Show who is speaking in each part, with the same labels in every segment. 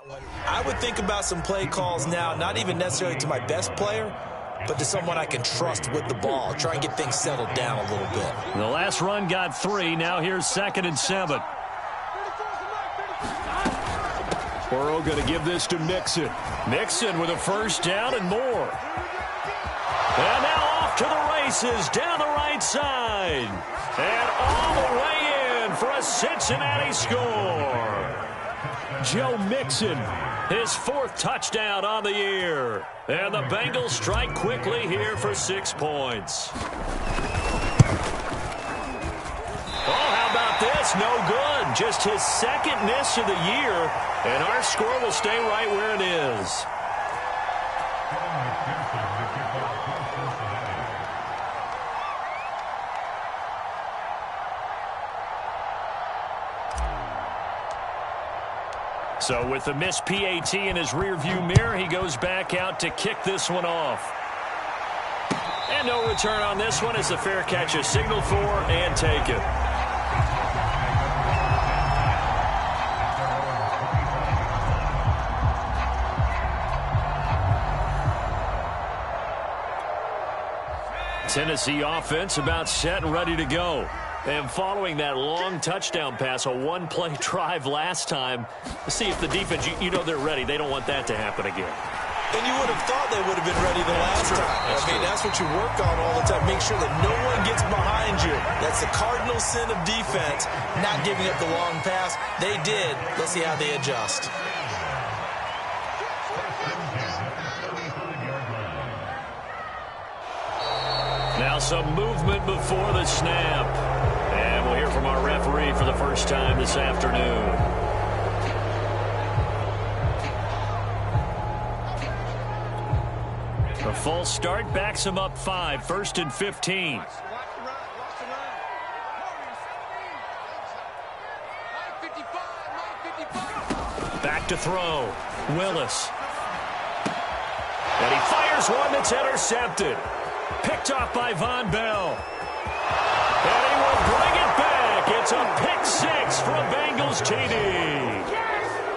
Speaker 1: I would think about some play calls now, not even necessarily to my best player, but to someone I can trust with the ball. Try and get things settled down a little bit.
Speaker 2: The last run got 3. Now here's 2nd and 7. Burrow going to give this to Mixon. Mixon with a first down and more. And now off to the races down the right side. And all the way in for a Cincinnati score. Joe Mixon, his 4th touchdown on the year. And the Bengals strike quickly here for 6 points. Oh, how about this? No good. Just his 2nd miss of the year. And our score will stay right where it is. So with the missed PAT in his rearview mirror, he goes back out to kick this one off. And no return on this one as the fair catch is signaled for and taken. Tennessee offense about set and ready to go. And following that long touchdown pass, a one-play drive last time, let's see if the defense, you know they're ready. They don't want that to happen again.
Speaker 1: And you would have thought they would have been ready the last time. That's what you work on all the time. Make sure that no one gets behind you. That's the cardinal sin of defense, not giving up the long pass. They did. Let's see how they adjust.
Speaker 2: Now some movement before the snap. And we'll hear from our referee for the first time this afternoon. A false start backs him up 5, 1st and 15. Back to throw. Willis. And he fires one that's intercepted. Picked off by Von Bell. And he will bring it back. It's a pick 6 for a Bengals TD.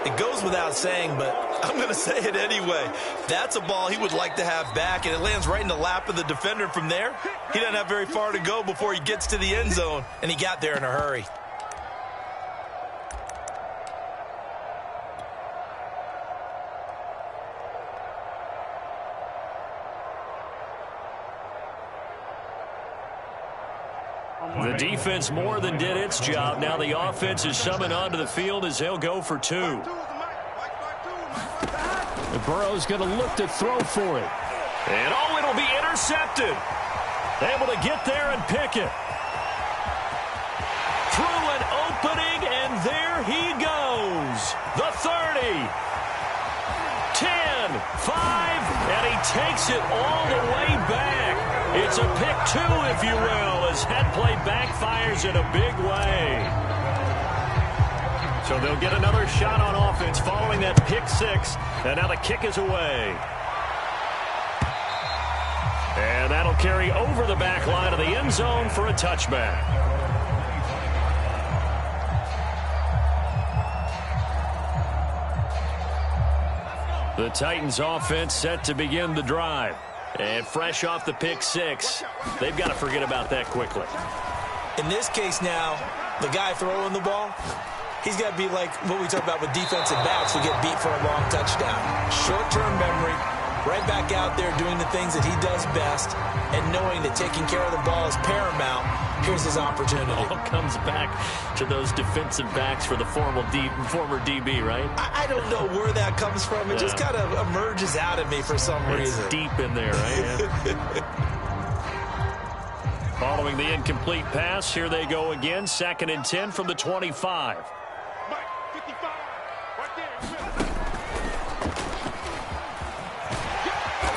Speaker 1: It goes without saying, but I'm going to say it anyway. That's a ball he would like to have back, and it lands right in the lap of the defender from there. He doesn't have very far to go before he gets to the end zone, and he got there in a hurry.
Speaker 2: The defense more than did its job. Now the offense is summoned onto the field as they'll go for 2. Burrow's going to look to throw for it. And oh, it'll be intercepted. Able to get there and pick it. Through an opening, and there he goes. The 30. 10, 5, and he takes it all the way back. It's a pick 2, if you will, as head play backfires in a big way. So they'll get another shot on offense following that pick 6, and now the kick is away. And that'll carry over the back line of the end zone for a touchback. The Titans offense set to begin the drive. And fresh off the pick 6, they've got to forget about that quickly.
Speaker 1: In this case now, the guy throwing the ball, he's got to be like what we talk about with defensive backs who get beat for a long touchdown. Short-term memory, right back out there doing the things that he does best, and knowing that taking care of the ball is paramount. Here's his opportunity.
Speaker 2: All comes back to those defensive backs for the former DB, right?
Speaker 1: I don't know where that comes from. It just kind of emerges out of me for some reason.
Speaker 2: It's deep in there, right? Yeah. Following the incomplete pass, here they go again. 2nd and 10 from the 25.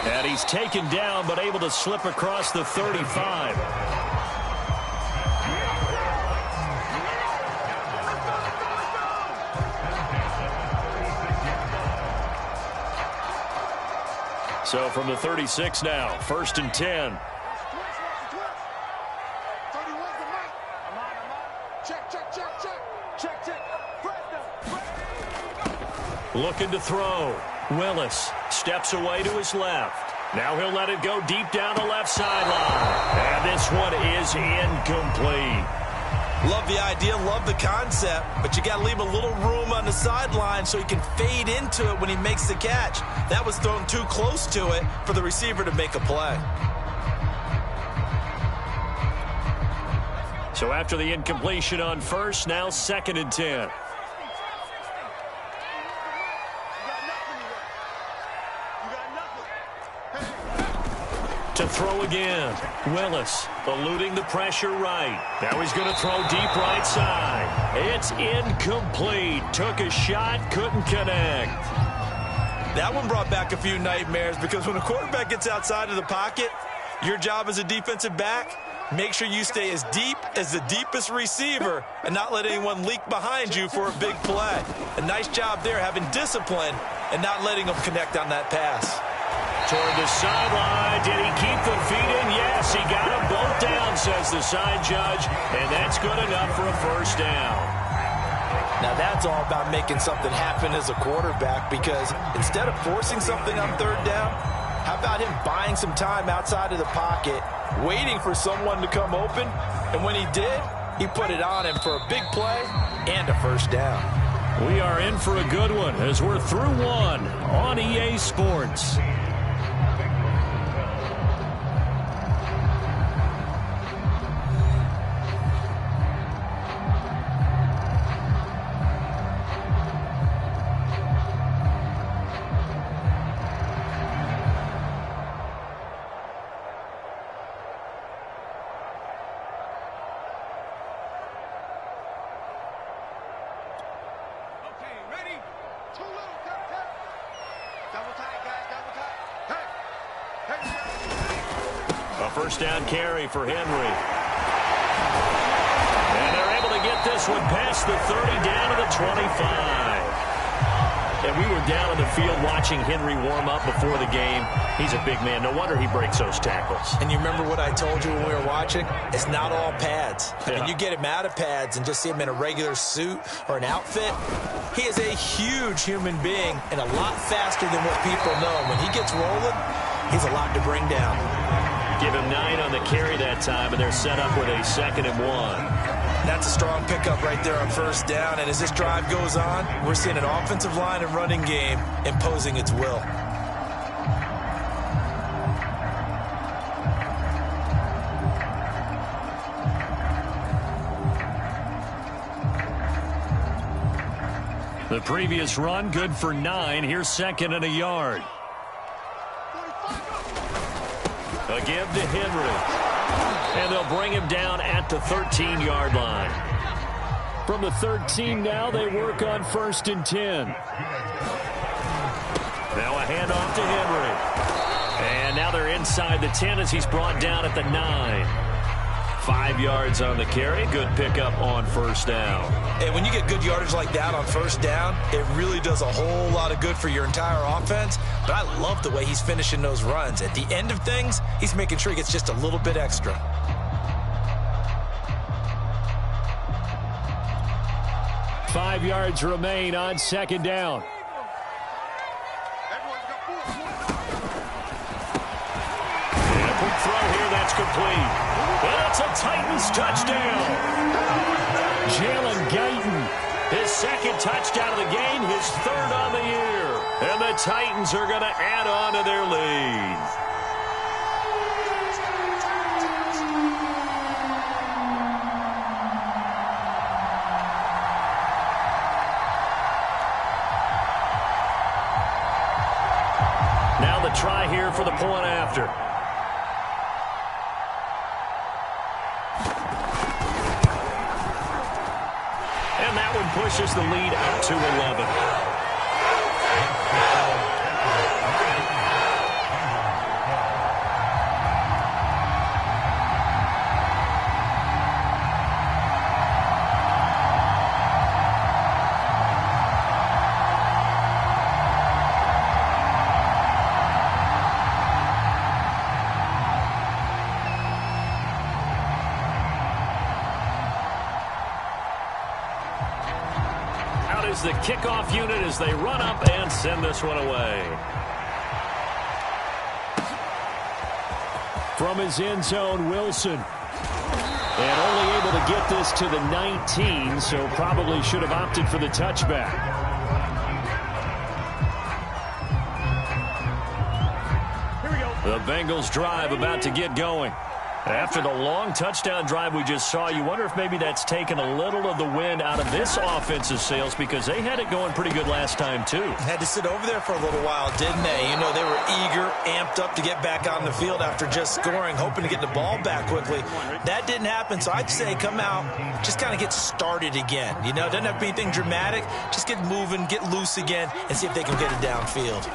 Speaker 2: And he's taken down, but able to slip across the 35. So from the 36 now, 1st and 10. Looking to throw. Willis steps away to his left. Now he'll let it go deep down the left sideline. And this one is incomplete.
Speaker 1: Love the idea, love the concept, but you got to leave a little room on the sideline so he can fade into it when he makes the catch. That was thrown too close to it for the receiver to make a play.
Speaker 2: So after the incompletion on first, now 2nd and 10. To throw again. Willis eluding the pressure right. Now he's going to throw deep right side. It's incomplete. Took a shot, couldn't connect.
Speaker 1: That one brought back a few nightmares because when a quarterback gets outside of the pocket, your job as a defensive back, make sure you stay as deep as the deepest receiver and not let anyone leak behind you for a big play. A nice job there having discipline and not letting them connect on that pass.
Speaker 2: Toward the sideline. Did he keep the feet in? Yes, he got them both down, says the side judge. And that's good enough for a first down.
Speaker 1: Now that's all about making something happen as a quarterback, because instead of forcing something on 3rd down, how about him buying some time outside of the pocket, waiting for someone to come open, and when he did, he put it on him for a big play and a first down.
Speaker 2: We are in for a good one as we're through one on EA Sports. First down carry for Henry. And they're able to get this one past the 30 down to the 25. And we were down on the field watching Henry warm up before the game. He's a big man. No wonder he breaks those tackles.
Speaker 1: And you remember what I told you when we were watching? It's not all pads. I mean, you get him out of pads and just see him in a regular suit or an outfit. He is a huge human being and a lot faster than what people know. When he gets rolling, he's a lot to bring down.
Speaker 2: Give him 9 on the carry that time, and they're set up with a 2nd and 1.
Speaker 1: That's a strong pickup right there on first down. And as this drive goes on, we're seeing an offensive line and running game imposing its will.
Speaker 2: The previous run, good for 9. Here's 2nd and a yard. A give to Henry. And they'll bring him down at the 13-yard line. From the 13 now, they work on 1st and 10. Now a handoff to Henry. And now they're inside the 10 as he's brought down at the 9. 5 yards on the carry. Good pickup on first down.
Speaker 1: And when you get good yardage like that on first down, it really does a whole lot of good for your entire offense. But I love the way he's finishing those runs. At the end of things, he's making sure he gets just a little bit extra.
Speaker 2: Five yards remain on 2nd down. And a quick throw here, that's complete. That's a Titans touchdown. Jalen Guyton, his 2nd touchdown of the game, his 3rd on the year. And the Titans are going to add on to their lead. Now the try here for the point after. And that one pushes the lead out to 11. the kickoff unit as they run up and send this one away. From his end zone, Wilson. And only able to get this to the 19, so probably should have opted for the touchback. The Bengals drive about to get going. After the long touchdown drive we just saw, you wonder if maybe that's taken a little of the wind out of this offensive sails, because they had it going pretty good last time, too.
Speaker 1: Had to sit over there for a little while, didn't they? You know, they were eager, amped up to get back on the field after just scoring, hoping to get the ball back quickly. That didn't happen, so I'd say come out, just kind of get started again. You know, it doesn't have to be anything dramatic. Just get moving, get loose again, and see if they can get it downfield.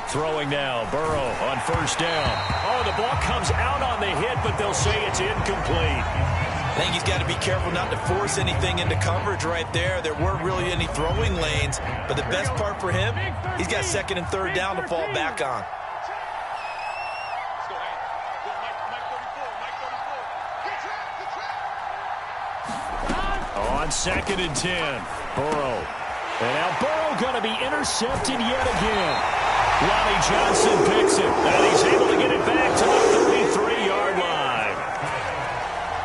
Speaker 2: Throwing now, Burrow on first down. Oh, the ball comes out on the hit, but they'll say it's incomplete.
Speaker 1: I think he's got to be careful not to force anything into coverage right there. There weren't really any throwing lanes, but the best part for him, he's got second and third down to fall back on.
Speaker 2: On second and 10, Burrow. And now Burrow going to be intercepted yet again. Lonnie Johnson picks it, and he's able to get it back to the 33-yard line.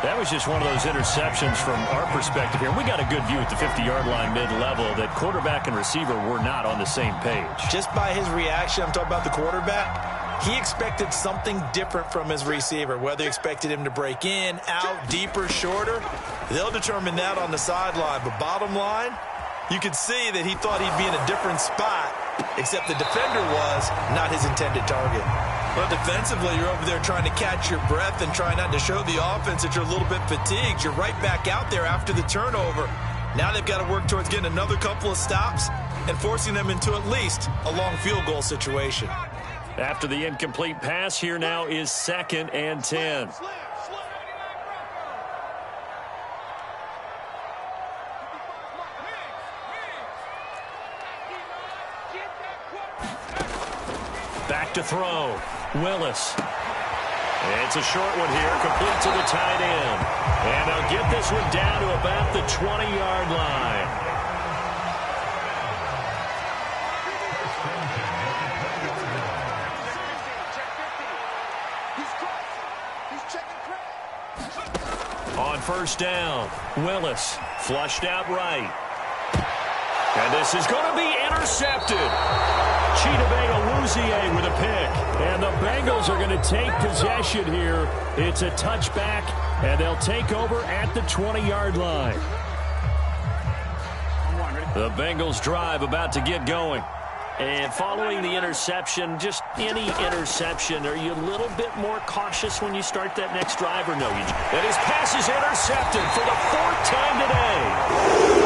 Speaker 2: That was just one of those interceptions from our perspective here. We got a good view at the 50-yard line mid-level that quarterback and receiver were not on the same page.
Speaker 1: Just by his reaction, I'm talking about the quarterback, he expected something different from his receiver, whether he expected him to break in, out, deeper, shorter. They'll determine that on the sideline. But bottom line, you could see that he thought he'd be in a different spot, except the defender was not his intended target. But defensively, you're over there trying to catch your breath and try not to show the offense that you're a little bit fatigued. You're right back out there after the turnover. Now they've got to work towards getting another couple of stops and forcing them into at least a long field goal situation.
Speaker 2: After the incomplete pass, here now is second and 10. Back to throw. Willis. It's a short one here, complete to the tight end. And they'll get this one down to about the 20-yard line. On first down, Willis flushed out right. And this is going to be intercepted. Chidobe with a pick. And the Bengals are going to take possession here. It's a touchback, and they'll take over at the 20-yard line. The Bengals drive about to get going. And following the interception, just any interception, are you a little bit more cautious when you start that next drive or no? And his pass is intercepted for the fourth time today.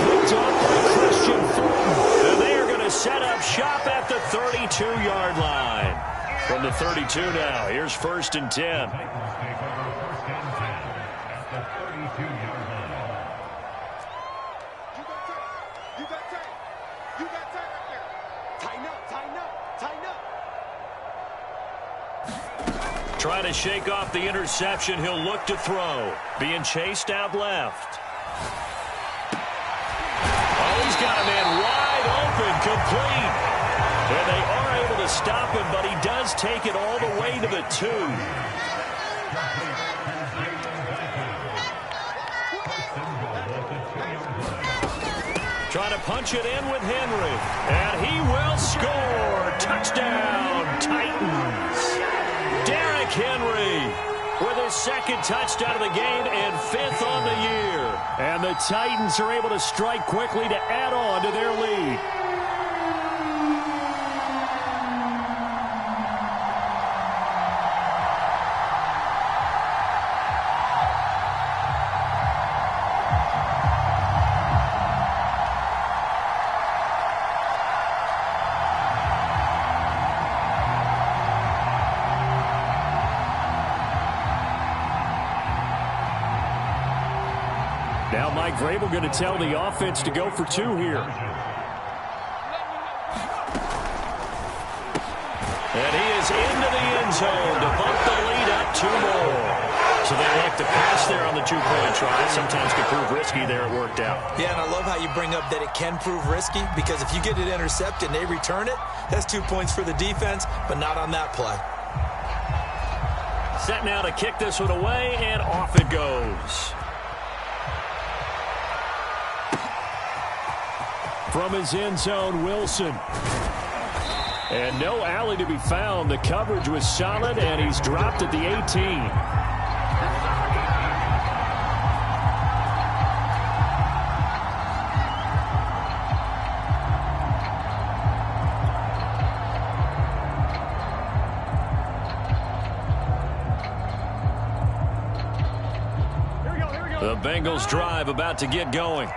Speaker 2: Picked off by Christian Fulton. And they are going to set up shop at the 32-yard line. From the 32 now, here's first and 10. Trying to shake off the interception. He'll look to throw. Being chased out left. Oh, he's got a man wide open, complete. And they are able to stop him, but he does take it all the way to the 2. Trying to punch it in with Henry. And he will score. Touchdown, Titans. Derrick Henry with his second touchdown of the game and 5th on the year. And the Titans are able to strike quickly to add on to their lead. Now Mike Vrabel going to tell the offense to go for 2 here. And he is into the end zone to bump the lead up 2 more. So they look to pass miss there on the two-point try. Sometimes can prove risky there. It worked out.
Speaker 1: Yeah, and I love how you bring up that it can prove risky, because if you get it intercepted and they return it, that's 2 points for the defense, but not on that play.
Speaker 2: Set now to kick this one away, and off it goes. From his end zone, Wilson. And no alley to be found. The coverage was solid, and he's dropped at the 18. The Bengals drive about to get going.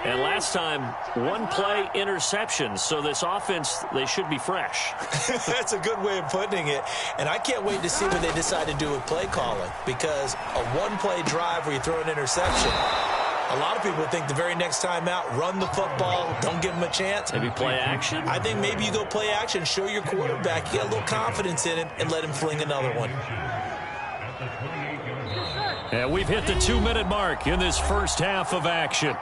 Speaker 2: And last time, one-play interception. So this offense, they should be fresh.
Speaker 1: That's a good way of putting it. And I can't wait to see what they decide to do with play calling, because a one-play drive where you throw an interception, a lot of people think the very next time out, run the football, don't give them a chance.
Speaker 2: Maybe play action?
Speaker 1: I think maybe you go play action, show your quarterback, you get a little confidence in him, and let him fling another one.
Speaker 2: And we've hit the 2-minute mark in this first half of action.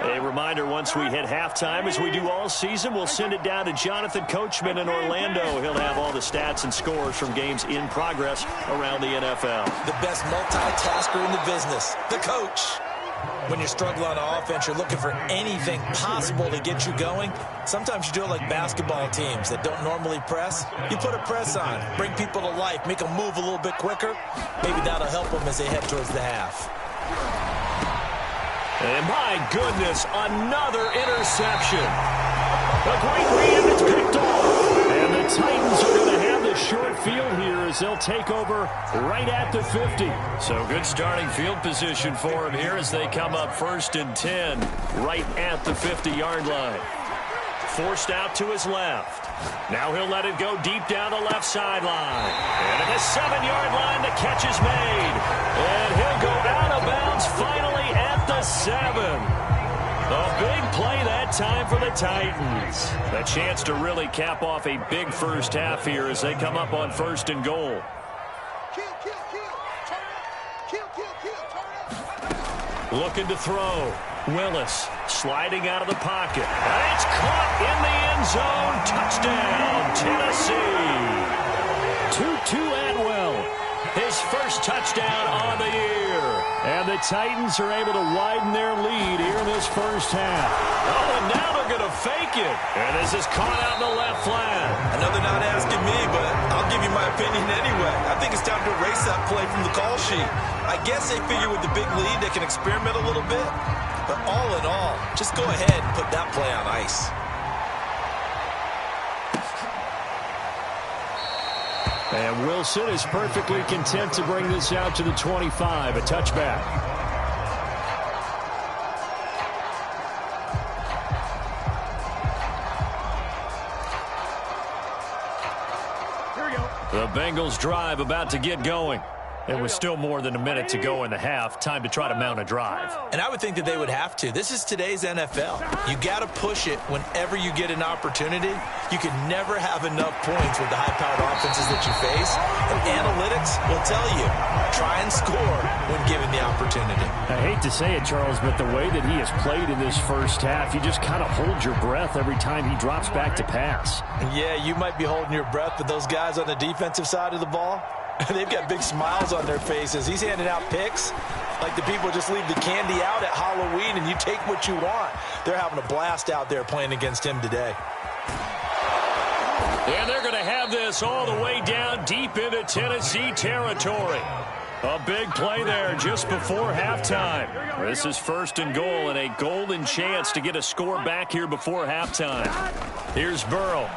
Speaker 2: A reminder, once we hit halftime, as we do all season, we'll send it down to Jonathan Coachman in Orlando. He'll have all the stats and scores from games in progress around the NFL.
Speaker 1: The best multitasker in the business, the coach. When you're struggling on offense, you're looking for anything possible to get you going. Sometimes you do it like basketball teams that don't normally press. You put a press on, bring people to life, make them move a little bit quicker. Maybe that'll help them as they head towards the half.
Speaker 2: And my goodness, another interception. A great read, it's picked off. And the Titans are going to have the short field here as they'll take over right at the 50. So good starting field position for him here as they come up 1st and 10 right at the 50-yard line. Forced out to his left. Now he'll let it go deep down the left sideline. And at the 7-yard line, the catch is made. And he'll go out of bounds finally at the 7. A big play that time for the Titans. A chance to really cap off a big first half here as they come up on 1st and goal. Looking to throw. Willis sliding out of the pocket. And it's caught in the end zone. Touchdown, Tennessee. Tutu Atwell, his first touchdown on the year. And the Titans are able to widen their lead here in this first half. Oh, and now they're going to fake it. And this is caught out in the left flat.
Speaker 1: I know they're not asking me, but I'll give you my opinion anyway. I think it's time to erase that play from the call sheet. I guess they figure with the big lead they can experiment a little bit. But all in all, just go ahead and put that play on ice.
Speaker 2: And Wilson is perfectly content to bring this out to the 25, a touchback. Here we go. The Bengals drive about to get going. And with still more than a minute to go in the half, time to try to mount a drive.
Speaker 1: And I would think that they would have to. This is today's NFL. You got to push it whenever you get an opportunity. You can never have enough points with the high-powered offenses that you face. And analytics will tell you, try and score when given the opportunity.
Speaker 2: I hate to say it, Charles, but the way that he has played in this first half, you just kind of hold your breath every time he drops back to pass.
Speaker 1: Yeah, you might be holding your breath, but those guys on the defensive side of the ball, they've got big smiles on their faces. He's handing out picks like the people just leave the candy out at Halloween and you take what you want. They're having a blast out there playing against him today.
Speaker 2: And they're going to have this all the way down deep into Tennessee territory. A big play there just before halftime. This is 1st and goal and a golden chance to get a score back here before halftime. Here's Burrow.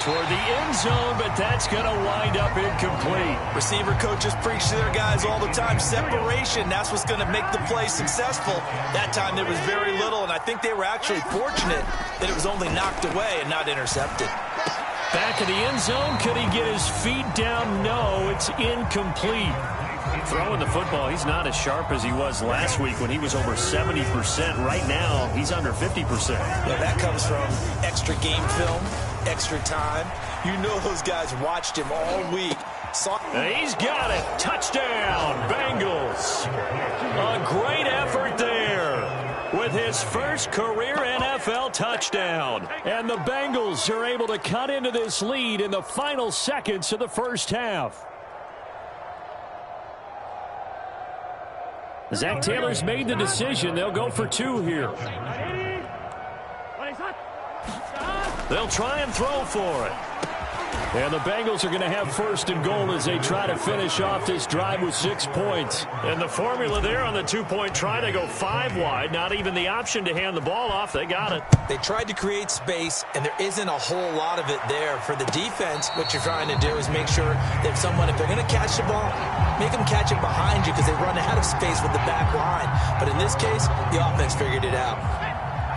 Speaker 2: Toward the end zone, but that's going to wind up incomplete.
Speaker 1: Receiver coaches preach to their guys all the time. Separation, that's what's going to make the play successful. That time there was very little, and I think they were actually fortunate that it was only knocked away and not intercepted.
Speaker 2: Back in the end zone, could he get his feet down? No, it's incomplete. Throwing the football, he's not as sharp as he was last week when he was over 70%. Right now, he's under 50%.
Speaker 1: Yeah, that comes from extra game film. extra time. You know those guys watched him all week.
Speaker 2: He's got it. Touchdown, Bengals. A great effort there with his first career NFL touchdown. And the Bengals are able to cut into this lead in the final seconds of the first half. Zach Taylor's made the decision. They'll go for 2 here. They'll try and throw for it. And the Bengals are going to have first and goal as they try to finish off this drive with 6 points. And the formula there on the 2-point try, they go 5 wide. Not even the option to hand the ball off. They got it.
Speaker 1: They tried to create space, and there isn't a whole lot of it there. For the defense, what you're trying to do is make sure that if they're going to catch the ball, make them catch it behind you because they run out of space with the back line. But in this case, the offense figured it out.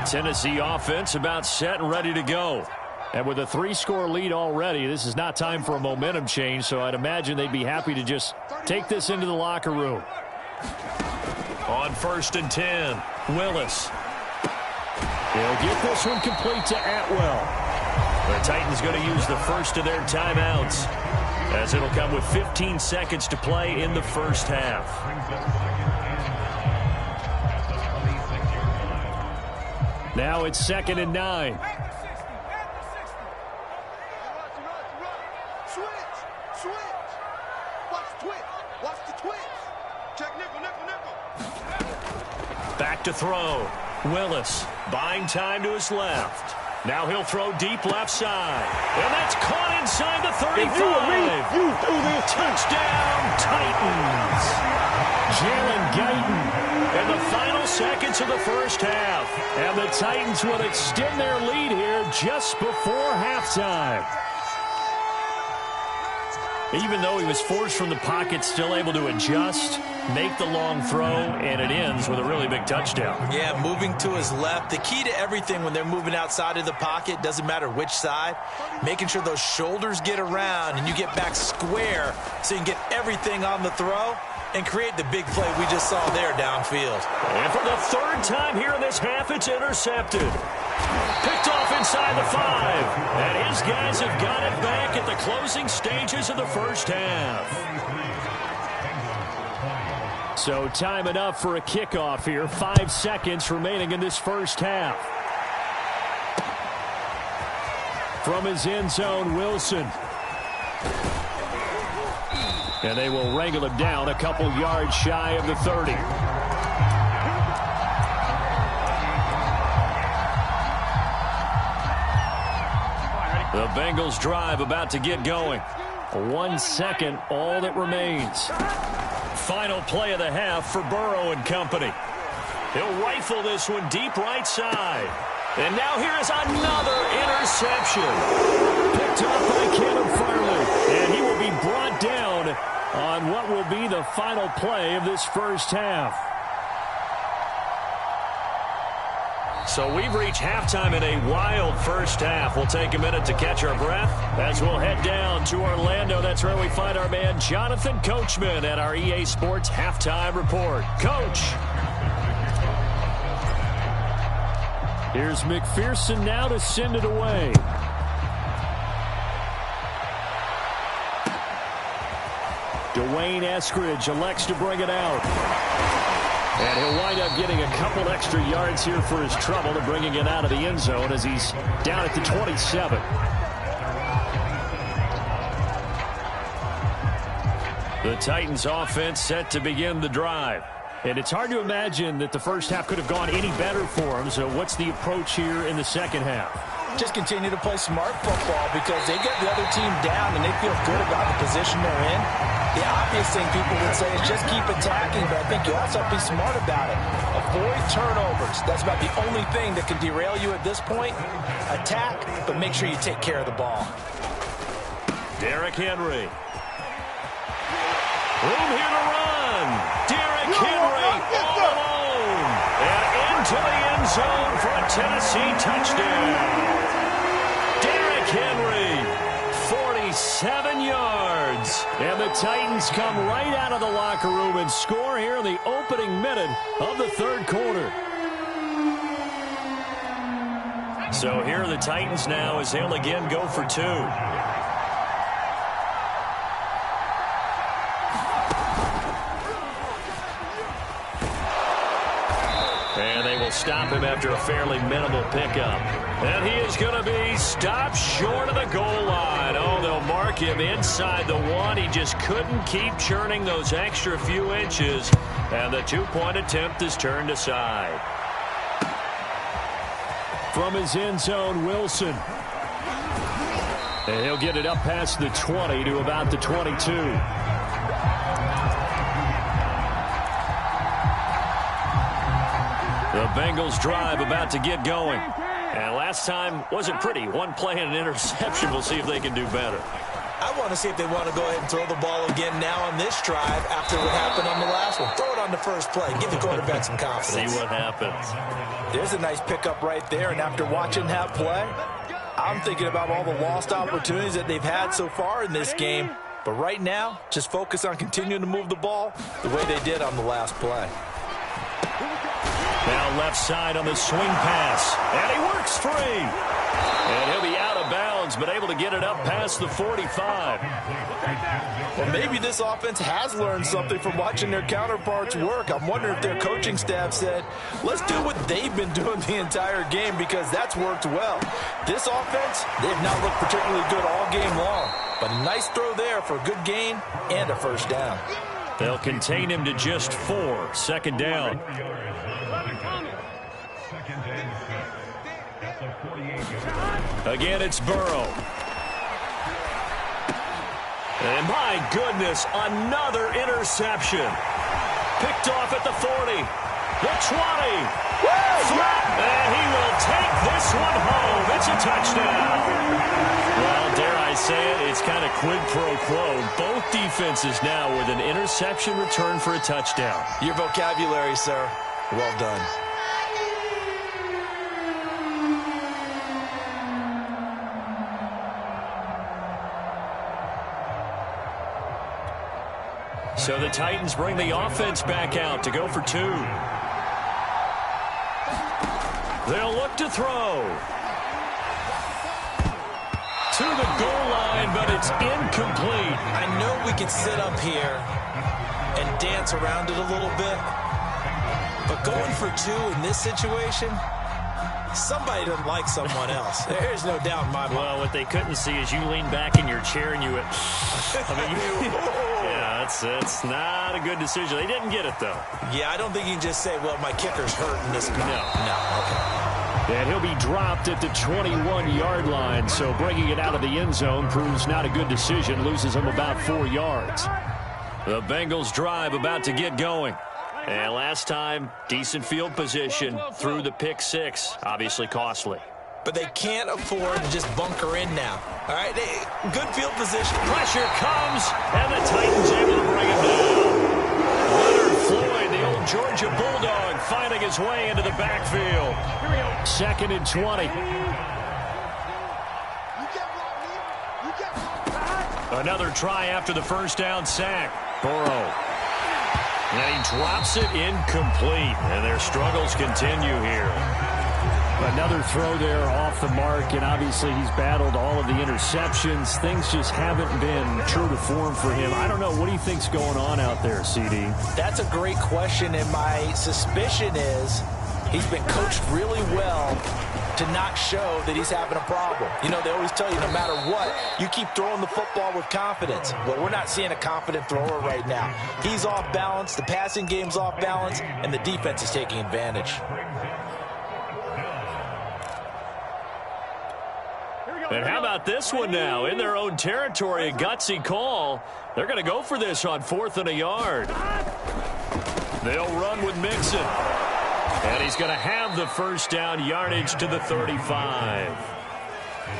Speaker 2: Tennessee offense about set and ready to go. And with a 3-score lead already, this is not time for a momentum change, so I'd imagine they'd be happy to just take this into the locker room. On 1st and 10, Willis. They'll get this one complete to Atwell. The Titans going to use the first of their timeouts, as it'll come with 15 seconds to play in the first half. Now it's 2nd and 9. Back to throw. Willis buying time to his left. Now he'll throw deep left side. And that's caught inside the 35.
Speaker 3: You do this.
Speaker 2: Touchdown, Titans. Jalen Guyton in the final seconds of the first half. And the Titans will extend their lead here just before halftime. Even though he was forced from the pocket, still able to adjust, make the long throw, and it ends with a really big touchdown.
Speaker 1: Yeah, moving to his left. The key to everything when they're moving outside of the pocket, doesn't matter which side, making sure those shoulders get around and you get back square so you can get everything on the throw and create the big play we just saw there downfield.
Speaker 2: And for the 3rd time here in this half, it's intercepted. Picked off inside the 5. And his guys have got it back at the closing stages of the first half. So time enough for a kickoff here. 5 seconds remaining in this first half. From his end zone, Wilson. And they will wrangle him down a couple yards shy of the 30. The Bengals drive about to get going. 1 second, all that remains. Final play of the half for Burrow and company. He'll rifle this one deep right side. And now here is another interception. Picked up by Caleb Farley. And he will be brought down on what will be the final play of this first half. So we've reached halftime in a wild first half. We'll take a minute to catch our breath as we'll head down to Orlando. That's where we find our man Jonathan Coachman at our EA Sports Halftime Report. Coach. Here's McPherson now to send it away. Dwayne Eskridge elects to bring it out. And he'll wind up getting a couple extra yards here for his trouble and bringing it out of the end zone as he's down at the 27. The Titans offense set to begin the drive. And it's hard to imagine that the first half could have gone any better for them. So what's the approach here in the second half?
Speaker 1: Just continue to play smart football because they get the other team down and they feel good about the position they're in. The obvious thing people would say is just keep attacking, but I think you also have to be smart about it. Avoid turnovers. That's about the only thing that can derail you at this point. Attack, but make sure you take care of the ball.
Speaker 2: Derrick Henry. Room here to run. Derrick Henry all alone. And into the end zone for a Tennessee touchdown. Derrick Henry, 47 yards. And the Titans come right out of the locker room and score here in the opening minute of the third quarter. So here are the Titans now as they'll again go for 2. And they will stop him after a fairly minimal pickup. And he is going to be stopped short of the goal line. Oh, they'll mark him inside the 1. He just couldn't keep churning those extra few inches. And the 2-point attempt is turned aside.
Speaker 3: From his end zone, Wilson.
Speaker 2: And he'll get it up past the 20 to about the 22. The Bengals drive about to get going. And last time wasn't pretty. One play and an interception. We'll see if they can do better.
Speaker 1: I want to see if they want to go ahead and throw the ball again now on this drive after what happened on the last one. Throw it on the first play. Give the quarterback some confidence.
Speaker 2: See what happens.
Speaker 1: There's a nice pickup right there. And after watching that play, I'm thinking about all the lost opportunities that they've had so far in this game. But right now, just focus on continuing to move the ball the way they did on the last play.
Speaker 2: Now left side on the swing pass. And he works free. And he'll be out of bounds, but able to get it up past the 45.
Speaker 1: Well, maybe this offense has learned something from watching their counterparts work. I'm wondering if their coaching staff said, let's do what they've been doing the entire game because that's worked well. This offense, they've not looked particularly good all game long. But a nice throw there for a good gain and a first down.
Speaker 2: They'll contain him to just 4. Second down. Again, it's Burrow. And my goodness, another interception. Picked off at the 40, the 20. And he will take this one home. It's a touchdown. Well, dare I say it, it's kind of quid pro quo. Both defenses now with an interception return for a touchdown.
Speaker 1: Your vocabulary, sir. Well done.
Speaker 2: So the Titans bring the offense back out to go for 2. They'll look to throw. To the goal line, but it's incomplete.
Speaker 1: I know we could sit up here and dance around it a little bit, but going for 2 in this situation, somebody doesn't like someone else. There's no doubt in my mind.
Speaker 2: Well, what they couldn't see is you lean back in your chair and you went, yeah, it's not a good decision. They didn't get it, though.
Speaker 1: Yeah, I don't think you can just say, well, my kicker's hurt in this. No, okay.
Speaker 3: And he'll be dropped at the 21-yard line, so bringing it out of the end zone proves not a good decision, loses him about 4 yards.
Speaker 2: The Bengals drive about to get going. And last time, decent field position through the pick 6, obviously costly.
Speaker 1: But they can't afford to just bunker in now. All right, good field position.
Speaker 2: Pressure comes, and the Titans able to bring him down. Leonard Floyd, the old Georgia Bulldog, finding his way into the backfield.
Speaker 3: 2nd and 20.
Speaker 2: Another try after the first down sack. Burrow. And he drops it incomplete. And their struggles continue here.
Speaker 3: Another throw there off the mark, and obviously he's battled all of the interceptions. Things just haven't been true to form for him. I don't know. What do you think's going on out there, CD?
Speaker 1: That's a great question, and my suspicion is he's been coached really well to not show that he's having a problem. You know, they always tell you no matter what, you keep throwing the football with confidence. Well, we're not seeing a confident thrower right now. He's off balance, the passing game's off balance, and the defense is taking advantage.
Speaker 2: And how about this one now? In their own territory, a gutsy call. They're going to go for this on 4th and a yard. They'll run with Mixon. And he's going to have the first down, yardage to the 35.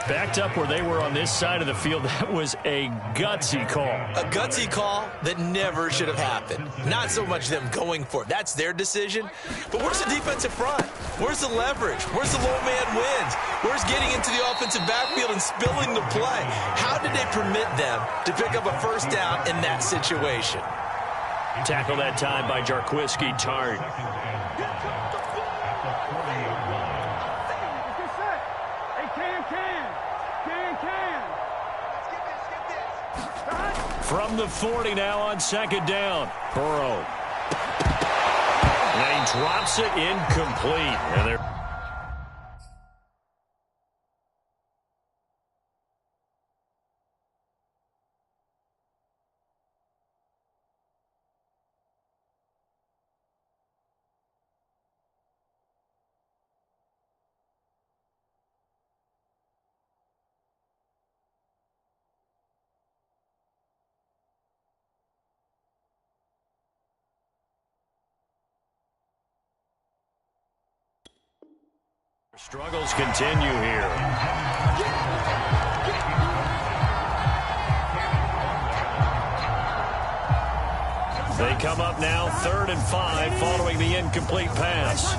Speaker 2: Backed up where they were on this side of the field, that was a gutsy call.
Speaker 1: A gutsy call that never should have happened. Not so much them going for it. That's their decision. But where's the defensive front? Where's the leverage? Where's the low man wins? Where's getting into the offensive backfield and spilling the play? How did they permit them to pick up a first down in that situation?
Speaker 2: Tackle that time by Jarquiski Tart. From the 40 now on second down. Burrow. And he drops it incomplete. And they're struggles continue here. They come up now 3rd and 5 following the incomplete pass.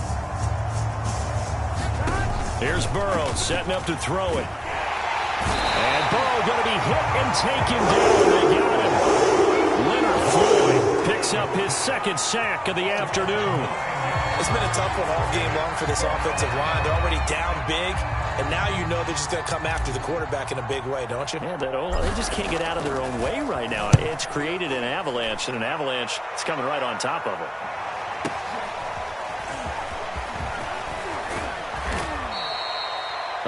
Speaker 2: Here's Burrow setting up to throw it. And Burrow going to be hit and taken down. They got him. Leonard Floyd picks up his 2nd sack of the afternoon.
Speaker 1: It's been a tough one all game long for this offensive line. They're already down big, and now you know they're just going to come after the quarterback in a big way, don't you?
Speaker 3: Yeah, they just can't get out of their own way right now. It's created an avalanche, and an avalanche is coming right on top of it.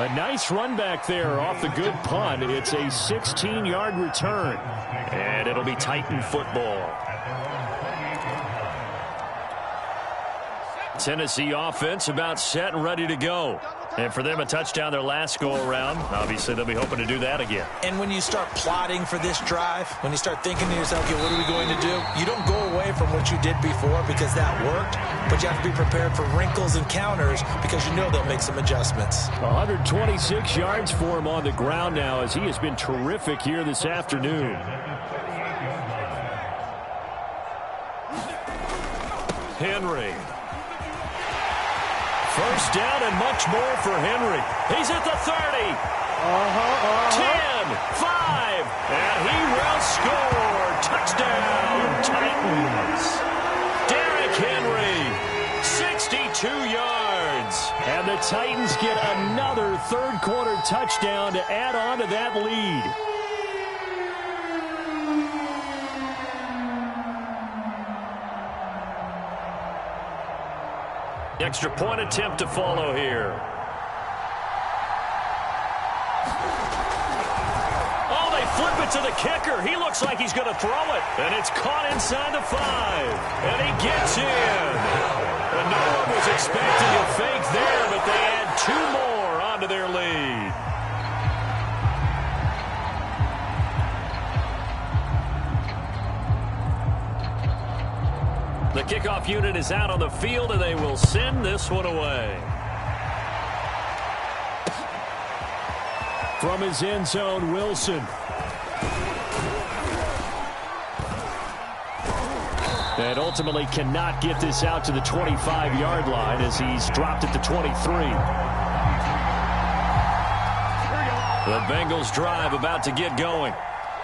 Speaker 3: A nice run back there off the good punt. It's a 16-yard return, and it'll be Titan football. Tennessee offense about set and ready to go. And for them, a touchdown their last go-around. Obviously, they'll be hoping to do that again.
Speaker 1: And when you start plotting for this drive, when you start thinking to yourself, okay, what are we going to do? You don't go away from what you did before because that worked, but you have to be prepared for wrinkles and counters because you know they'll make some adjustments.
Speaker 3: 126 yards for him on the ground now as he has been terrific here this afternoon.
Speaker 2: Henry. First down and much more for Henry. He's at the 30. 10, 5, and he will score. Touchdown, Titans. Derrick Henry, 62 yards.
Speaker 3: And the Titans get another third-quarter touchdown to add on to that lead.
Speaker 2: Extra point attempt to follow here. Oh, they flip it to the kicker. He looks like he's going to throw it. And it's caught inside the 5. And he gets in. And no one was expecting a fake there, but they add 2 more onto their lead. The kickoff unit is out on the field, and they will send this one away.
Speaker 3: From his end zone, Wilson. And ultimately cannot get this out to the 25-yard line as he's dropped at the 23.
Speaker 2: The Bengals drive about to get going.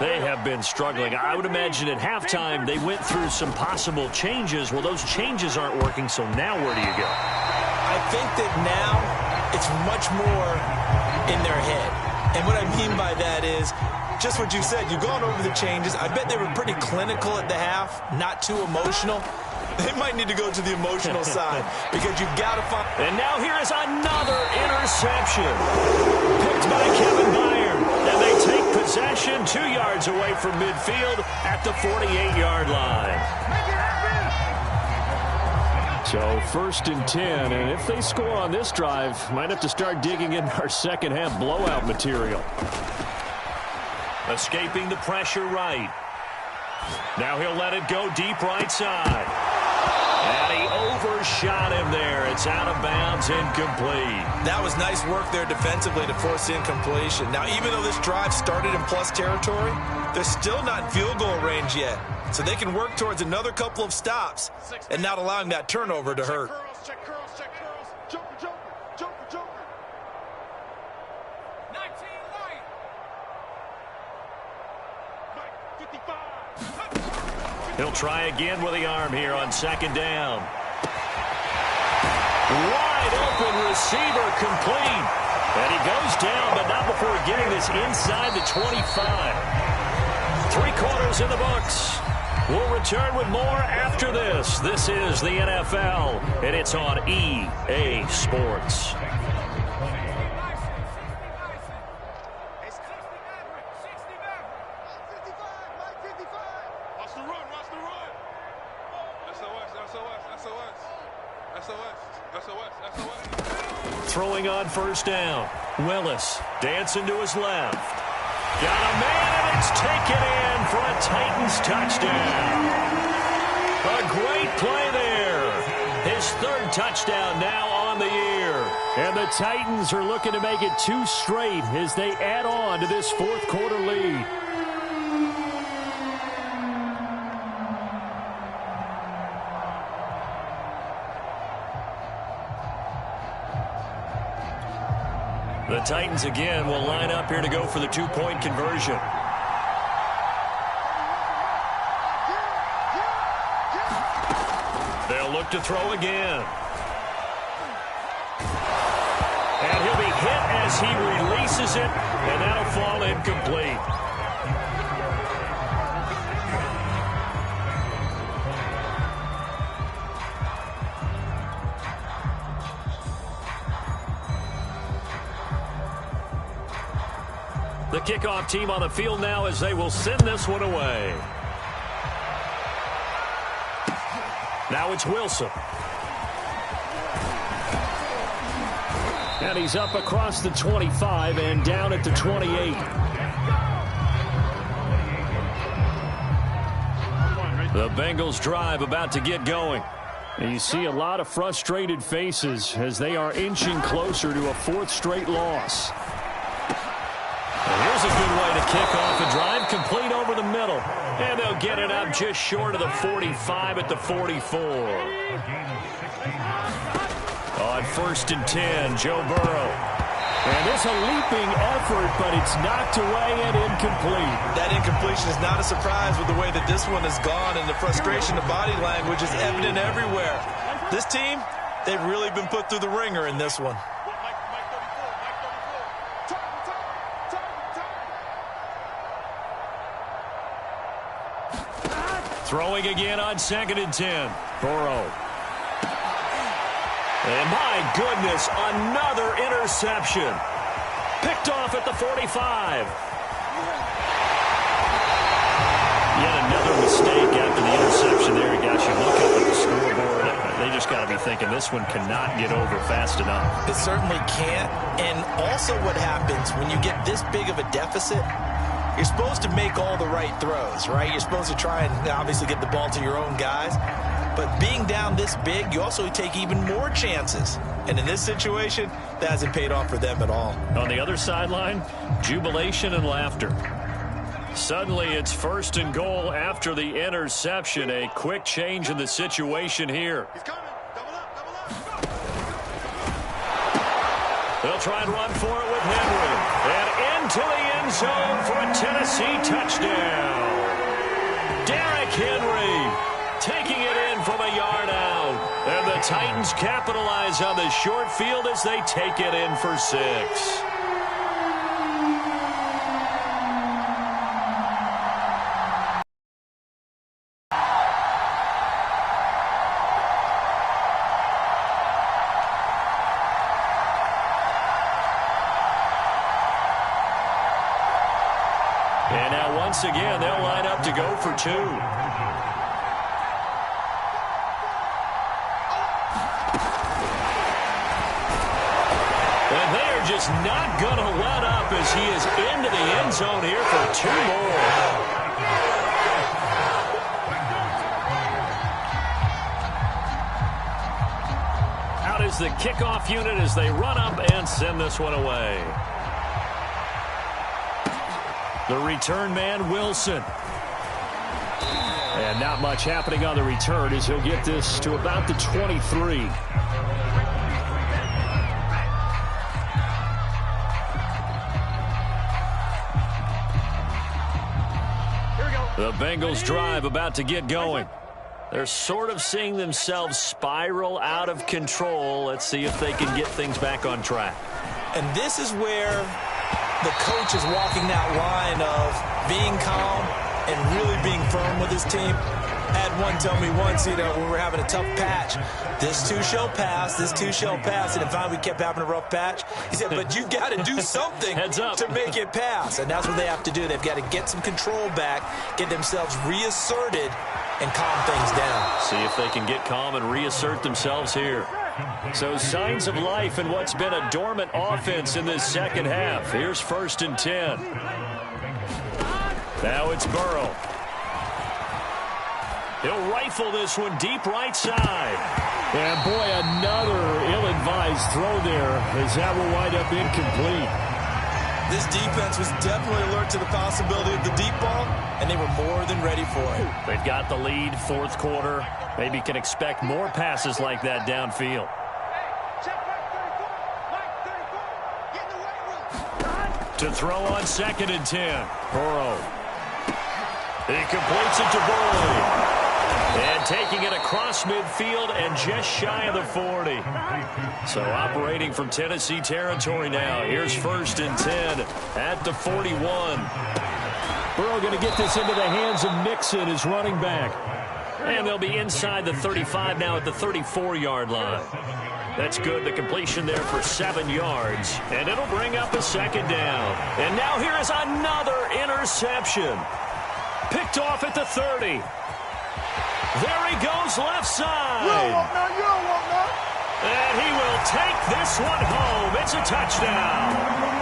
Speaker 2: They have been struggling. I would imagine at halftime they went through some possible changes. Well, those changes aren't working, so now where do you go?
Speaker 1: I think that now it's much more in their head. And what I mean by that is just what you said. You've gone over the changes. I bet they were pretty clinical at the half, not too emotional. They might need to go to the emotional side because you've got to find.
Speaker 2: And now here is another interception. Picked by Kevin Byard. And they take possession 2 yards away from midfield at the 48-yard line.
Speaker 3: So 1st and 10, and if they score on this drive, might have to start digging in our second half blowout material.
Speaker 2: Escaping the pressure right. Now he'll let it go deep right side. And he overshot him there. It's out of bounds, incomplete.
Speaker 1: That was nice work there defensively to force incompletion. Now, even though this drive started in plus territory, they're still not in field goal range yet. So they can work towards another couple of stops and not allowing that turnover to hurt.
Speaker 4: Check curls, check curls. Joker, joker, joker, joker. 19 light. Mike, 55.
Speaker 2: He'll try again with the arm here on second down. Wide open receiver complete. And he goes down, but not before getting this inside the 25. 3 quarters in the books. We'll return with more after this. This is the NFL, and it's on EA Sports. Throwing on first down. Willis dancing to his left. Got a man, and it's taken in for a Titans touchdown. A great play there. His 3rd touchdown now on the year.
Speaker 3: And the Titans are looking to make it 2 straight as they add on to this 4th quarter lead.
Speaker 2: The Titans again will line up here to go for the 2-point conversion. They'll look to throw again. And he'll be hit as he releases it, and that'll fall incomplete. The kickoff team on the field now as they will send this one away. Now it's Wilson.
Speaker 3: And he's up across the 25 and down at the 28.
Speaker 2: The Bengals drive about to get going.
Speaker 3: And you see a lot of frustrated faces as they are inching closer to a 4th straight loss.
Speaker 2: Here's a good way to kick off a drive, complete over the middle. And they'll get it up just short of the 45 at the 44. On 1st and 10, Joe Burrow.
Speaker 3: And it's a leaping effort, but it's knocked away and incomplete.
Speaker 1: That incompletion is not a surprise with the way that this one has gone, and the frustration, the body language is evident everywhere. This team, they've really been put through the ringer in this one.
Speaker 2: Throwing again on 2nd and 10. Burrow. And my goodness, another interception. Picked off at the 45. Yet another mistake after the interception there. Got you look up at the scoreboard. They just got to be thinking this one cannot get over fast enough.
Speaker 1: It certainly can't. And also what happens when you get this big of a deficit, you're supposed to make all the right throws, right? You're supposed to try and obviously get the ball to your own guys. But being down this big, you also take even more chances. And in this situation, that hasn't paid off for them at all.
Speaker 2: On the other sideline, jubilation and laughter. Suddenly, it's 1st and goal after the interception. A quick change in the situation here.
Speaker 4: He's coming. Double up, double up.
Speaker 2: They'll try and run for it with Henry. And into the end zone for a Tennessee touchdown. Derrick Henry taking it in from a yard out. And the Titans capitalize on the short field as they take it in for 6. And now once again, they'll line up to go for 2. And they are just not going to let up as he is into the end zone here for 2 more. Out is the kickoff unit as they run up and send this one away. The return man, Wilson.
Speaker 3: And not much happening on the return as he'll get this to about the 23.
Speaker 2: The Bengals drive about to get going. They're sort of seeing themselves spiral out of control. Let's see if they can get things back on track.
Speaker 1: And this is where the coach is walking that line of being calm and really being firm with his team. I had one tell me once, when we were having a tough patch, this too shall pass, this too shall pass. And finally we kept having a rough patch. He said, but you got to do something to make it pass. And that's what they have to do. They've got to get some control back, get themselves reasserted, and calm things down.
Speaker 2: See if they can get calm and reassert themselves here. So signs of life in what's been a dormant offense in this second half. Here's 1st and 10. Now it's Burrow. He'll rifle this one deep right side.
Speaker 3: And boy, another ill-advised throw there as that will wind up incomplete.
Speaker 1: This defense was definitely alert to the possibility of the deep ball, and they were more than ready for it.
Speaker 2: They've got the lead, 4th quarter. Maybe can expect more passes like that downfield. To throw on 2nd and 10. Burrow. He completes it to Boyd. And taking it across midfield and just shy of the 40. So operating from Tennessee territory now. Here's 1st and 10 at the 41.
Speaker 3: Burrow going to get this into the hands of Mixon, his running back.
Speaker 2: And they'll be inside the 35 now at the 34-yard line. That's good. The completion there for 7 yards. And it'll bring up a 2nd down. And now here is another interception. Picked off at the 30. There he goes left side.
Speaker 4: You don't want none.
Speaker 2: And he will take this one home. It's a touchdown.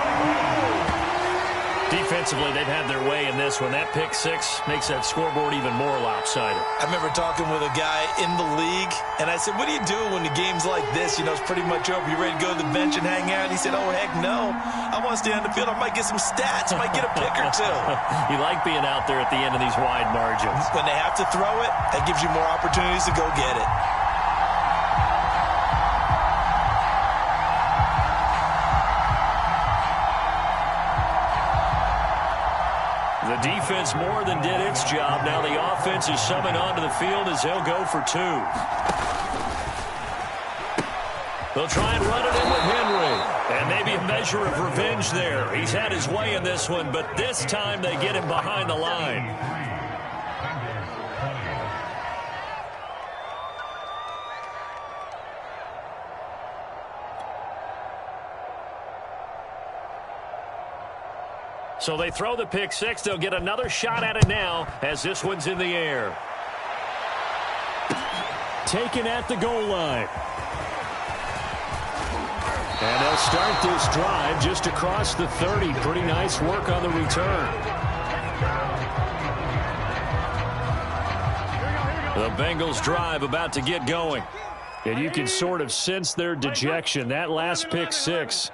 Speaker 2: Defensively, they've had their way in this one. That pick 6 makes that scoreboard even more lopsided.
Speaker 1: I remember talking with a guy in the league, and I said, what do you do when the game's like this? It's pretty much over. You ready to go to the bench and hang out? He said, oh, heck no. I want to stay on the field. I might get some stats. I might get a pick or two.
Speaker 2: You like being out there at the end of these wide margins.
Speaker 1: When they have to throw it, that gives you more opportunities to go get it.
Speaker 2: The defense more than did its job. Now the offense is summoned onto the field as they'll go for 2. They'll try and run it in with Henry. And maybe a measure of revenge there. He's had his way in this one, but this time they get him behind the line. So they throw the pick 6. They'll get another shot at it now as this one's in the air.
Speaker 3: Taken at the goal line. And they'll start this drive just across the 30. Pretty nice work on the return.
Speaker 2: The Bengals drive about to get going.
Speaker 3: And you can sort of sense their dejection. That last pick 6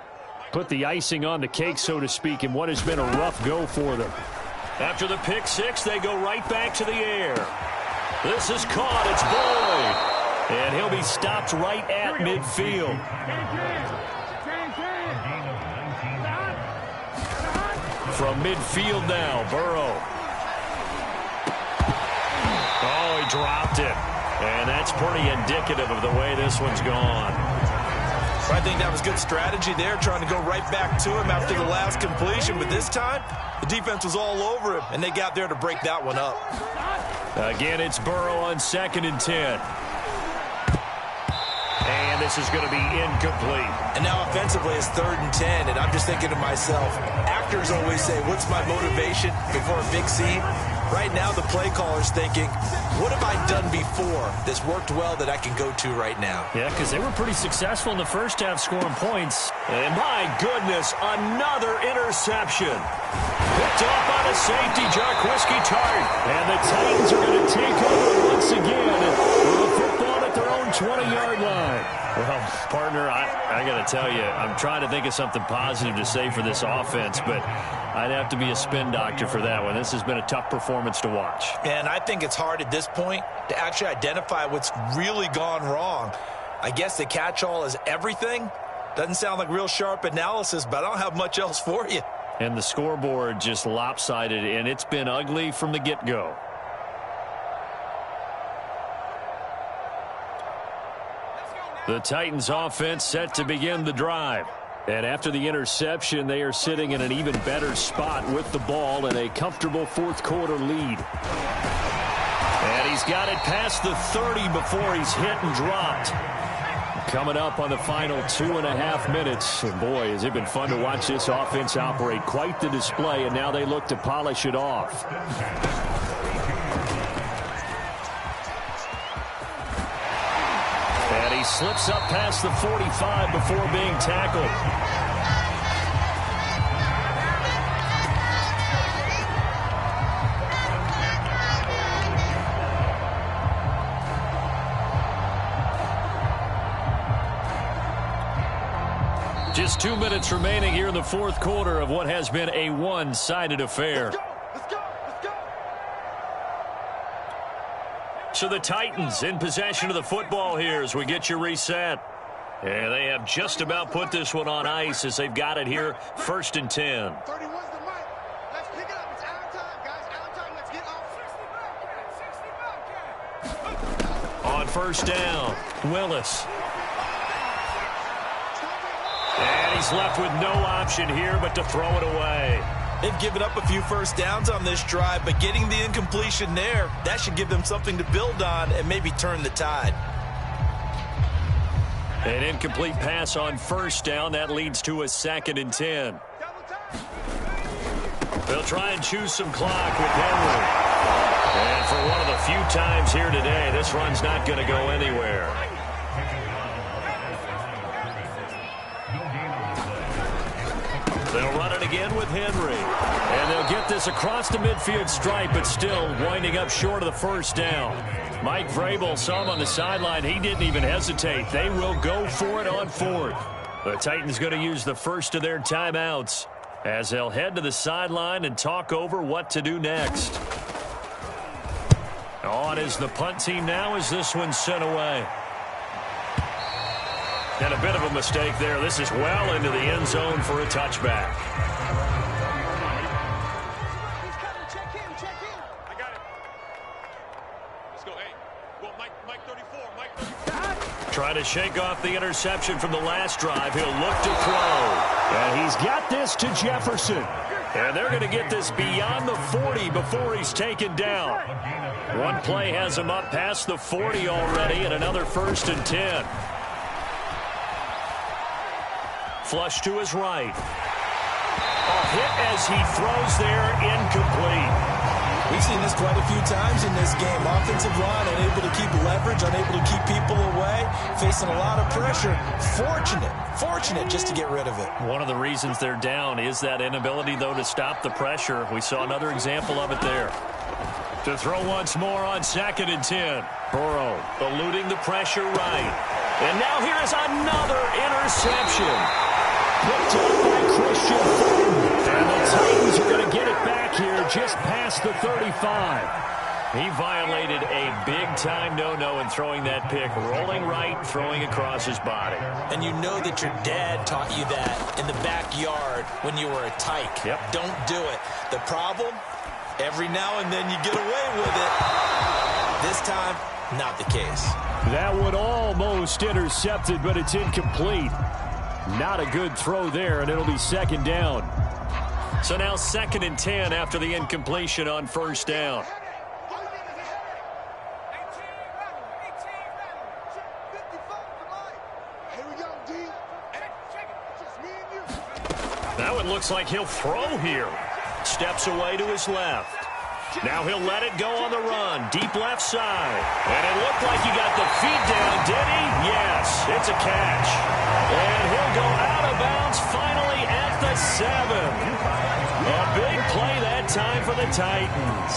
Speaker 3: put the icing on the cake, so to speak, in what has been a rough go for them.
Speaker 2: After the pick 6, they go right back to the air. This is caught. It's Boyd. And he'll be stopped right at midfield. From midfield now, Burrow. Oh, he dropped it. And that's pretty indicative of the way this one's gone.
Speaker 1: I think that was good strategy there, trying to go right back to him after the last completion. But this time, the defense was all over him, and they got there to break that one up.
Speaker 2: Again, it's Burrow on 2nd and 10. And this is going to be incomplete.
Speaker 1: And now offensively, it's 3rd and 10, and I'm just thinking to myself, actors always say, what's my motivation before a big scene? Right now, the play caller's thinking, what have I done before that's worked well that I can go to right now?
Speaker 2: Yeah, because they were pretty successful in the first half scoring points. And my goodness, another interception. Picked off on a safety, Jarquiski Tart.
Speaker 3: And the Titans are going to take over once again with a football at their own 20-yard line.
Speaker 2: Well, partner, I got to tell you, I'm trying to think of something positive to say for this offense, but I'd have to be a spin doctor for that one. This has been a tough performance to watch.
Speaker 1: And I think it's hard at this point to actually identify what's really gone wrong. I guess the catch-all is everything. Doesn't sound like real sharp analysis, but I don't have much else for you.
Speaker 2: And the scoreboard just lopsided, and it's been ugly from the get-go. The Titans offense set to begin the drive.
Speaker 3: And after the interception, they are sitting in an even better spot with the ball and a comfortable fourth-quarter lead. And he's got it past the 30 before he's hit and dropped. Coming up on the final 2.5 minutes. And boy, has it been fun to watch this offense operate. Quite the display, and now they look to polish it off. And he slips up past the 45 before being tackled. Just 2 minutes remaining here in the fourth quarter of what has been a one-sided affair.
Speaker 4: Let's go.
Speaker 3: So the Titans in possession of the football here as we get you reset. And they have just about put this one on ice as they've got it here, 1st and 10.
Speaker 4: 31's the mic. Let's pick it up. It's our time, guys. Our time. Let's get off.
Speaker 3: On 1st down, Willis. And he's left with no option here but to throw it away.
Speaker 1: They've given up a few first downs on this drive, but getting the incompletion there, that should give them something to build on and maybe turn the tide.
Speaker 3: An incomplete pass on 1st down. That leads to a 2nd and 10. They'll try and choose some clock with Henry. And for one of the few times here today, this run's not going to go anywhere. They'll run it again with Henry. And they'll get this across the midfield stripe, but still winding up short of the 1st down. Mike Vrabel saw him on the sideline. He didn't even hesitate. They will go for it on 4th. The Titans going to use the first of their timeouts as they'll head to the sideline and talk over what to do next. On is the punt team now as this one's sent away. And a bit of a mistake there. This is well into the end zone for a touchback.
Speaker 4: Check in. I got it. Let's go. Hey, well, Mike 34. Mike 34.
Speaker 3: Trying to shake off the interception from the last drive. He'll look to throw. And he's got this to Jefferson. And they're going to get this beyond the 40 before he's taken down. One play has him up past the 40 already, and another 1st and 10. Flush to his right. A hit as he throws there, incomplete.
Speaker 1: We've seen this quite a few times in this game. Offensive line unable to keep leverage, unable to keep people away, facing a lot of pressure. Fortunate just to get rid of it.
Speaker 3: One of the reasons they're down is that inability, though, to stop the pressure. We saw another example of it there. To throw once more on 2nd and 10. Burrow eluding the pressure right. And now here is another interception. Picked up by Christian Fulton. And the Titans are going to get it back here just past the 35. He violated a big-time no-no in throwing that pick. Rolling right, throwing across his body.
Speaker 1: And you know that your dad taught you that in the backyard when you were a tyke.
Speaker 3: Yep.
Speaker 1: Don't do it. The problem, every now and then you get away with it. This time, not the case.
Speaker 3: That one almost intercepted, but it's incomplete. Not a good throw there, and it'll be 2nd down. So now 2nd and 10 after the incompletion on 1st down. That one looks like he'll throw here. Steps away to his left. Now he'll let it go on the run. Deep left side. And it looked like he got the feet down, did he? Yes, it's a catch. And he'll go out of bounds finally at the 7. A big play that time for the Titans.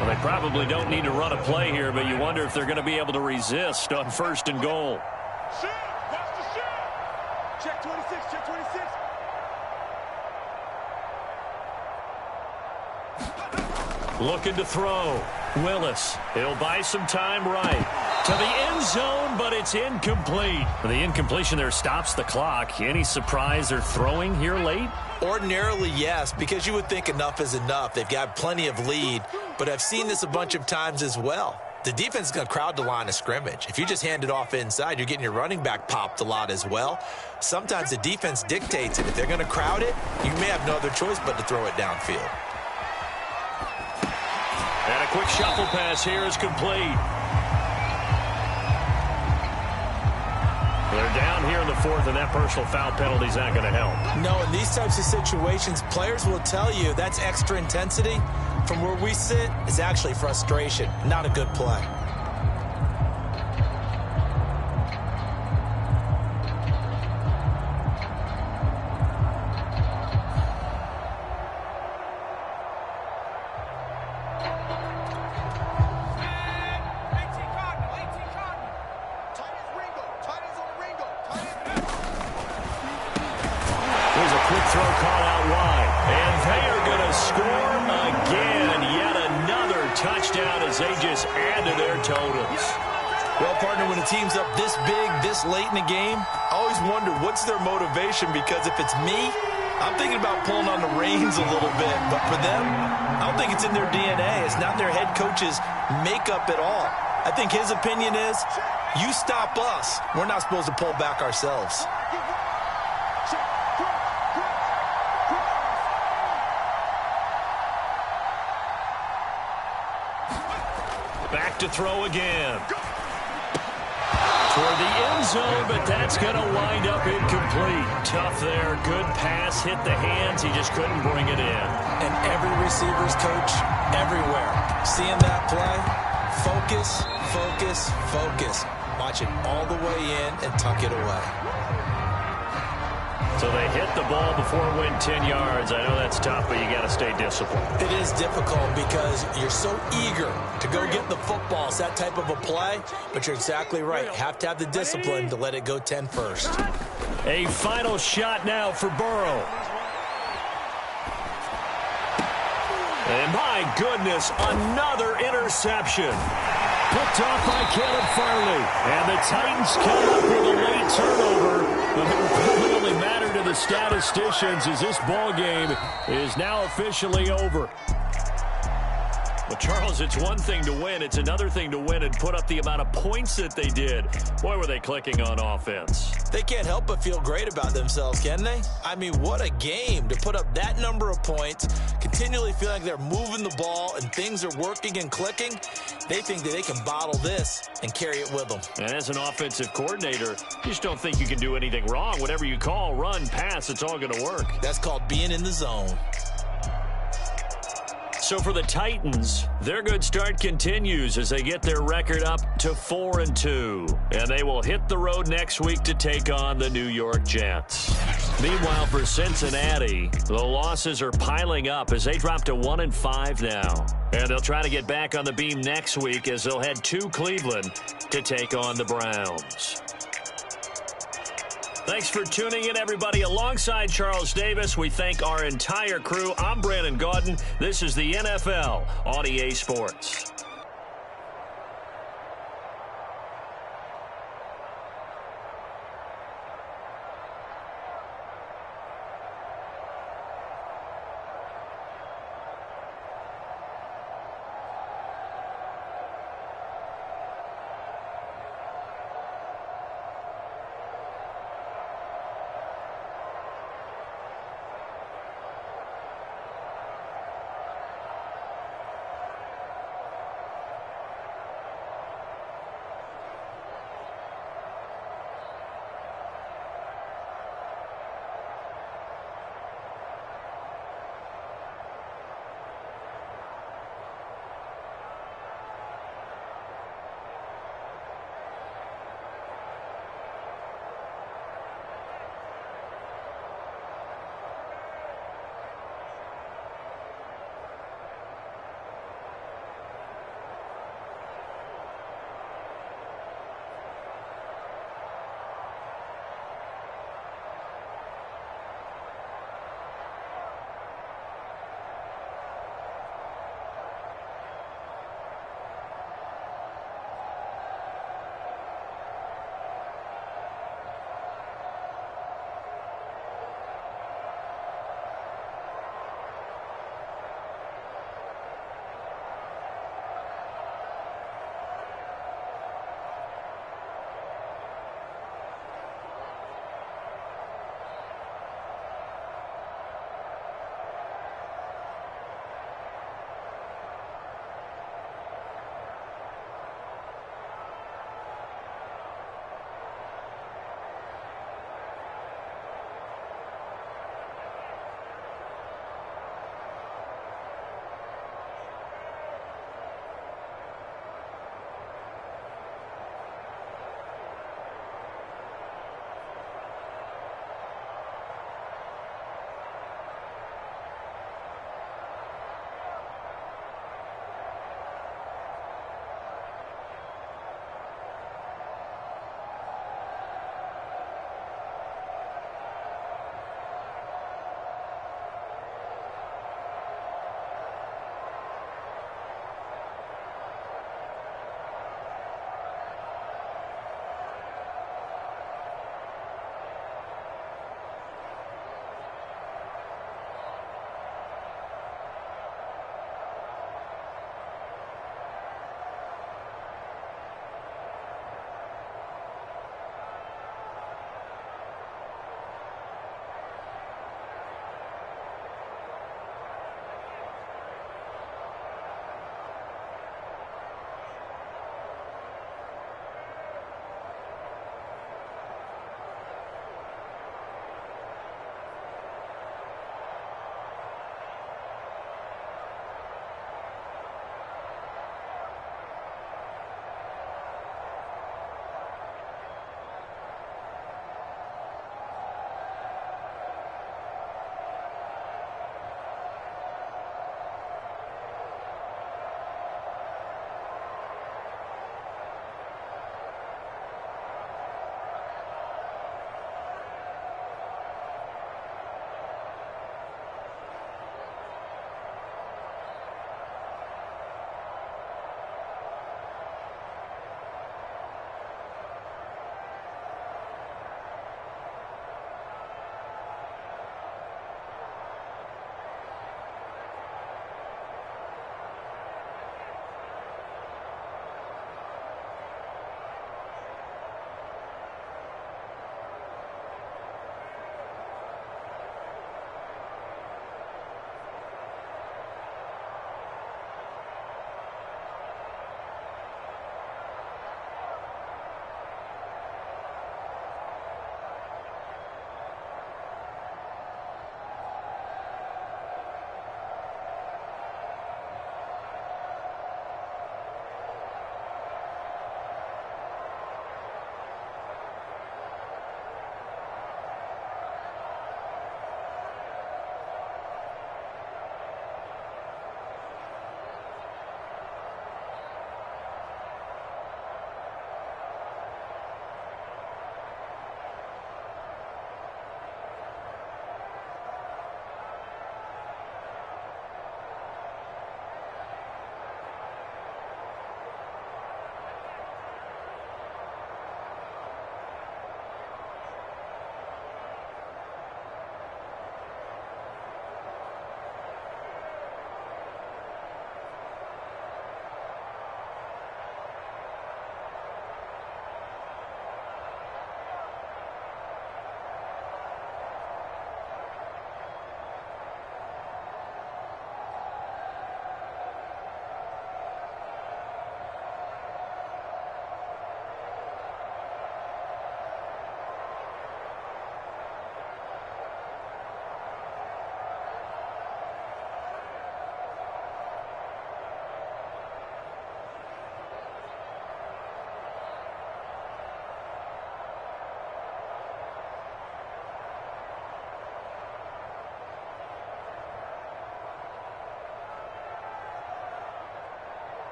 Speaker 3: Well, they probably don't need to run a play here, but you wonder if they're going to be able to resist on 1st and goal.
Speaker 4: Watch the shot. Check 26.
Speaker 3: Looking to throw. Willis. He'll buy some time right. To the end zone, but it's incomplete. The incompletion there stops the clock. Any surprise they're throwing here late?
Speaker 1: Ordinarily, yes, because you would think enough is enough. They've got plenty of lead, but I've seen this a bunch of times as well. the defense is going to crowd the line of scrimmage. If you just hand it off inside, you're getting your running back popped a lot as well. Sometimes the defense dictates it. If they're going to crowd it, you may have no other choice but to throw it downfield.
Speaker 3: And a quick shuffle pass here is complete. They're down here in the fourth, and that personal foul penalty is not going to help.
Speaker 1: No, in these types of situations, players will tell you that's extra intensity. From where we sit, it's actually frustration, not a good play. Teams up this big, this late in the game, I always wonder what's their motivation, because if it's me, I'm thinking about pulling on the reins a little bit. But for them, I don't think it's in their DNA. It's not their head coach's makeup at all. I think his opinion is, you stop us, we're not supposed to pull back ourselves.
Speaker 3: Back to throw again. Toward the end zone, but that's going to wind up incomplete. Tough there. Good pass. Hit the hands. He just couldn't bring it in.
Speaker 1: And every receiver's coach everywhere. Seeing that play, focus, focus, focus. Watch it all the way in and tuck it away.
Speaker 3: So they hit the ball before it went 10 yards. I know that's tough, but you got to stay disciplined.
Speaker 1: It is difficult because you're so eager to go get the football. It's that type of a play, but you're exactly right. Have to have the discipline to let it go 10 first.
Speaker 3: A final shot now for Burrow. And my goodness, another interception. Picked off by Caleb Farley. And the Titans come up with a late turnover. But it will really only matter to the statisticians as this ball game is now officially over. Well, Charles, it's one thing to win. It's another thing to win and put up the amount of points that they did. Boy, were they clicking on offense.
Speaker 1: They can't help but feel great about themselves, can they? I mean, what a game to put up that number of points, continually feel like they're moving the ball and things are working and clicking. They think that they can bottle this and carry it with them.
Speaker 3: And as an offensive coordinator, you just don't think you can do anything wrong. Whatever you call, run, pass, it's all going to work.
Speaker 1: That's called being in the zone.
Speaker 3: So for the Titans, their good start continues as they get their record up to 4-2. And they will hit the road next week to take on the New York Jets. Meanwhile, for Cincinnati, the losses are piling up as they drop to 1-5 now. And they'll try to get back on the beam next week as they'll head to Cleveland to take on the Browns. Thanks for tuning in, everybody. Alongside Charles Davis, we thank our entire crew. I'm Brandon Gaudin. This is the NFL on EA Sports.